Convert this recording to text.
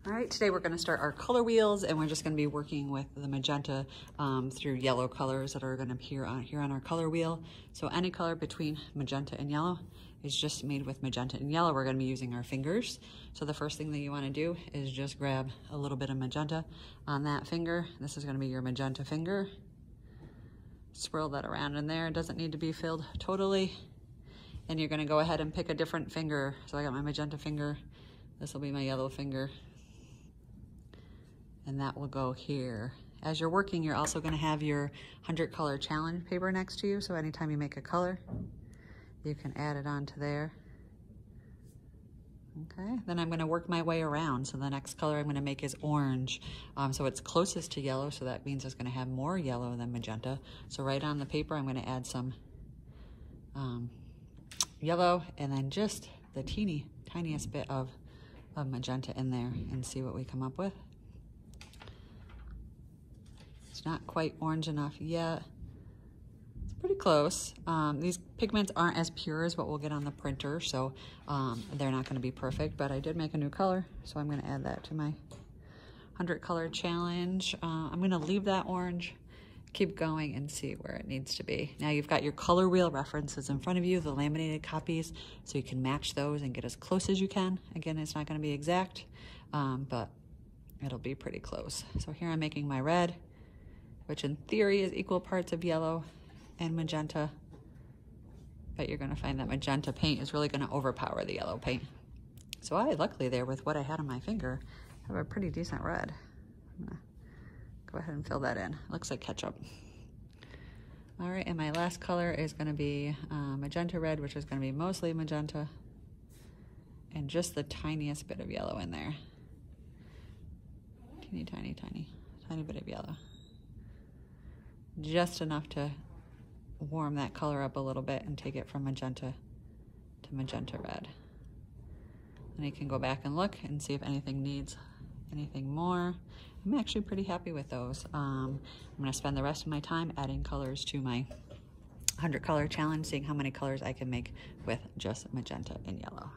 All right, today we're gonna start our color wheels, and we're just gonna be working with the magenta through yellow colors that are gonna appear here on our color wheel. So any color between magenta and yellow is just made with magenta and yellow. We're gonna be using our fingers. So the first thing that you wanna do is just grab a little bit of magenta on that finger. This is gonna be your magenta finger. Swirl that around in there. It doesn't need to be filled totally. And you're gonna go ahead and pick a different finger. So I got my magenta finger. This will be my yellow finger. And that will go here. As you're working, you're also gonna have your 100 color challenge paper next to you. So anytime you make a color, you can add it onto there. Okay, then I'm gonna work my way around. So the next color I'm gonna make is orange. So it's closest to yellow, so that means it's gonna have more yellow than magenta. So right on the paper, I'm gonna add some yellow and then just the tiniest bit of magenta in there and see what we come up with. It's not quite orange enough yet. It's pretty close. These pigments aren't as pure as what we'll get on the printer, so they're not gonna be perfect, but I did make a new color, so I'm gonna add that to my 100 color challenge. I'm gonna leave that orange, keep going and see where it needs to be. Now you've got your color wheel references in front of you, the laminated copies, so you can match those and get as close as you can. Again, it's not gonna be exact, but it'll be pretty close. So here I'm making my red, which in theory is equal parts of yellow and magenta, but you're gonna find that magenta paint is really gonna overpower the yellow paint. So I, luckily there with what I had on my finger, have a pretty decent red. I'm gonna go ahead and fill that in. Looks like ketchup. All right, and my last color is gonna be magenta red, which is gonna be mostly magenta, and just the tiniest bit of yellow in there. Tiny bit of yellow. Just enough to warm that color up a little bit and take it from magenta to magenta red. And you can go back and look and see if anything needs anything more. I'm actually pretty happy with those. I'm gonna spend the rest of my time adding colors to my 100 color challenge, seeing how many colors I can make with just magenta and yellow.